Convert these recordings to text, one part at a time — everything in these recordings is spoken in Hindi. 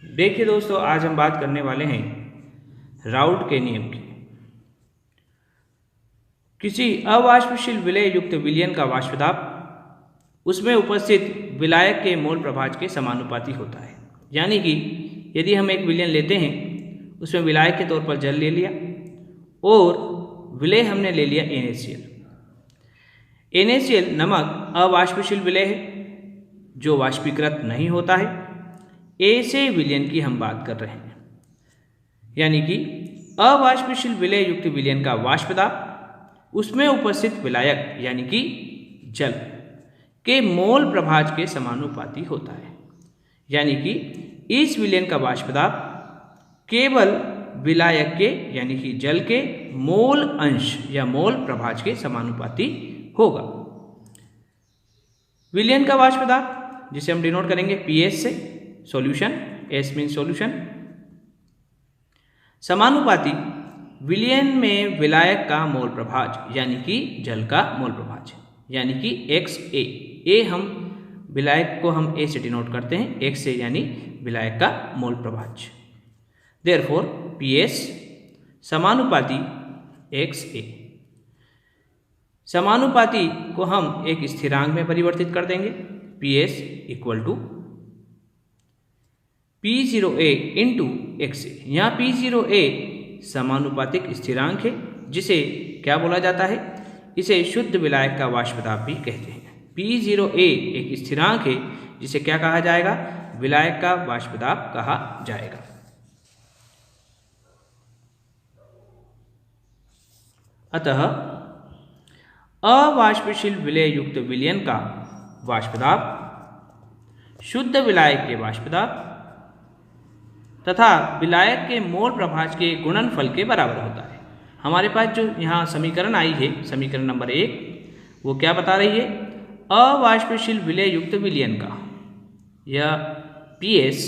देखिए दोस्तों, आज हम बात करने वाले हैं राउट के नियम की। किसी अवाष्पशील विलेय युक्त विलयन का वाष्प दाब उसमें उपस्थित विलायक के मोल प्रभाज के समानुपाती होता है। यानी कि यदि हम एक विलयन लेते हैं, उसमें विलायक के तौर पर जल ले लिया और विलेय हमने ले लिया NaCl। NaCl नमक अवाष्पशील विलेय है जो वाष्पीकृत नहीं होता है। ऐसे विलयन की हम बात कर रहे हैं, यानी कि अवाष्पशील विलेय युक्त विलयन का वाष्प दाब उसमें उपस्थित विलायक यानी कि जल के मोल प्रभाज के समानुपाती होता है। यानी कि इस विलयन का वाष्प दाब केवल विलायक के यानी कि जल के मोल अंश या मोल प्रभाज के समानुपाती होगा। विलयन का वाष्प दाब जिसे हम डिनोट करेंगे PS से, सॉल्यूशन, S मीन सॉल्यूशन, समानुपाती विलयन में विलायक का मोल प्रभाज यानी कि जल का मोल प्रभाज यानी कि XA। A हम विलायक को हम A से डिनोट करते हैं, X से यानी विलायक का मोल प्रभाज। देयरफॉर PS समानुपाती XA। समानुपाती को हम एक स्थिरांक में परिवर्तित कर देंगे। PS equal to P0A into XA। यहाँ P0A समानुपातिक स्थिरांक है जिसे क्या बोला जाता है, इसे शुद्ध विलायक का वाष्प दाब भी कहते हैं। P0A एक स्थिरांक है जिसे क्या कहा जाएगा, विलायक का वाष्प दाब कहा जाएगा। अतः अवाष्पशील विलेय युक्त विलयन का वाष्प दाब शुद्ध विलायक के वाष्प दाब तथा विलायक के मोल प्रभाज के गुणनफल के बराबर होता है। हमारे पास जो यहाँ समीकरण आई है, समीकरण नंबर 1, वो क्या बता रही है, अवाष्पशील विलेय युक्त विलयन का या PS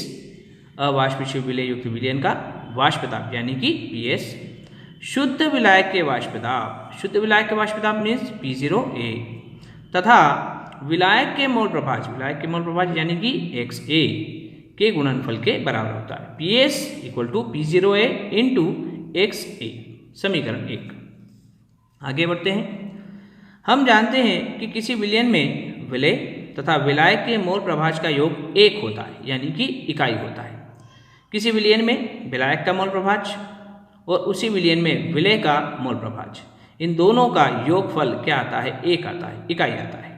अवाष्पशील विलेय युक्त विलयन का वाष्प दाब यानी कि PS शुद्ध विलायक के वाष्प दाब, शुद्ध विलायक के वाष्प दाब मीन्स P0A तथा विलायक के मोल प्रभाज, विलायक के मोल प्रभाज यानी कि XA के गुणनफल के बराबर होता है। PS equal to P0A into XA, समीकरण 1। आगे बढ़ते हैं। हम जानते हैं कि किसी विलयन में विलेय तथा विलायक के मोल प्रभाज का योग 1 होता है यानी कि इकाई होता है। किसी विलयन में विलायक का मोल प्रभाज और उसी विलयन में विलेय का मोल प्रभाज, इन दोनों का योगफल क्या आता है, 1 आता है, इकाई आता है।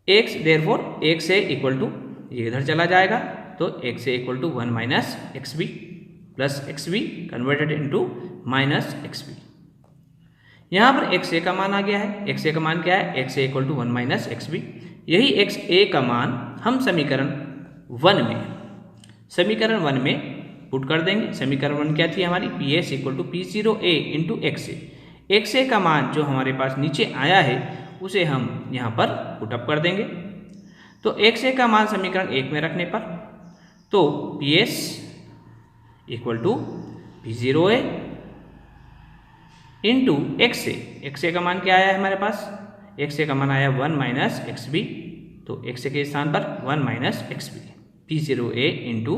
X therefore XA equal to, ये इधर चला जाएगा तो XA equal to 1 minus XB plus XB converted into minus XB। यहाँ पर XA का मान आ गया है। XA का मान क्या है, XA equal to 1 minus XB। यही XA का मान हम समीकरण 1 में पुट कर देंगे। समीकरण 1 क्या थी हमारी, PS equal to P0A into XA। XA का मान जो हमारे पास नीचे आया है उसे हम यहाँ पर पुटअप कर देंगे। तो XA का मान समीकरण 1 में रखने पर तो PS equal to P0A into XA। XA का मान क्या आया है हमारे पास, XA का मान आया 1 माइनस XB, तो XA के स्थान पर 1 minus XB, P0A into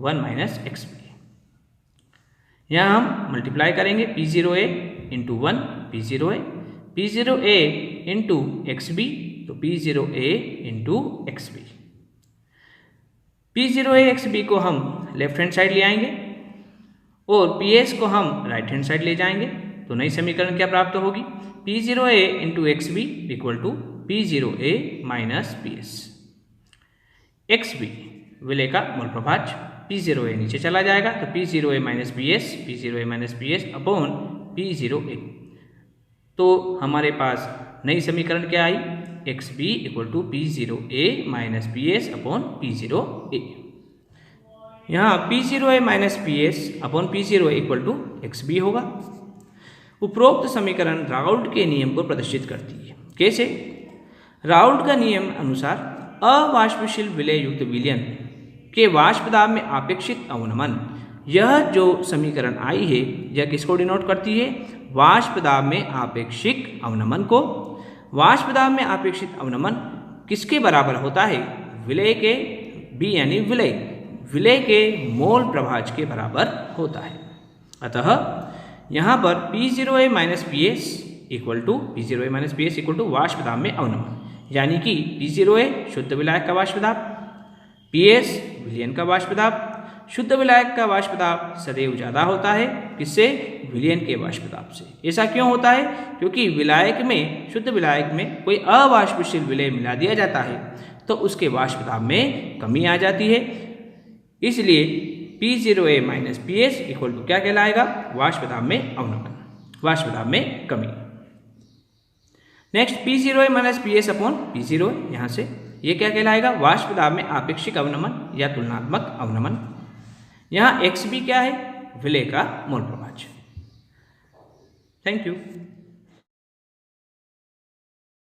1 minus XB। यहाँ हम मल्टीप्लाई करेंगे P0A into 1 P0A, P0A into XB तो P0A into XB। P0A XB को हम लेफ्ट हैंड साइड ले आएंगे और PS को हम राइट हैंड साइड ले जाएंगे तो नई समीकरण क्या प्राप्त होगी, P0A into XB equal to P0A minus PS। XB विलेय का मोल प्रभाज, P0A नीचे चला जाएगा तो P0A minus PS, P0A minus PS upon P0A। तो हमारे पास नई समीकरण क्या आई, XB equal to P0A minus PS upon P0A। यहाँ P0A minus PS upon P0A equal to XB होगा। उपरोक्त समीकरण राउट के नियम को प्रदर्शित करती है। कैसे, राउट का नियम अनुसार अवाष्पशील विलेय युक्त विलयन के वाष्प दाब में आपेक्षित अवनमन, यह जो समीकरण आई है यह किसको डिनोट करती है, वाष्प दाब में आपेक्षिक अवनमन को। वाष्प दाब में आपेक्षित अवनमन किसके बराबर होता है, विलेय के, B यानी विलेय विलय के मोल प्रभाज के बराबर होता है। अतः यहाँ पर P0A minus PS equal to P0A minus PS equal to वाष्प दाब में अवनमन, यानी कि P0A शुद्ध विलायक का वाष्प दाब, PS विलयन का वाष्प दाब। शुद्ध विलायक का वाष्प दाब सदैव ज़्यादा होता है किससे? विलयन के वाष्प दाब से। ऐसा क्यों होता है? क्योंकि विलायक में, शुद्ध विलायक में कोई अवाष्पशील विलय मिला दिया जाता है तो उसके वाष्प दाब में कमी आ जाती है। इसलिए P0A minus PS equal to क्या कहलाएगा? वाष्प दाब में अवनमन, वाष्प दाब में कमी। Next P0A minus PS upon P0A, यहाँ से ये क्या कहलाएगा? वाष्प दाब में आपेक्षिक अवनमन या तुलनात्मक अवनमन। यहाँ XB क्या है? विलय का मोल प्रभाज। Thank you.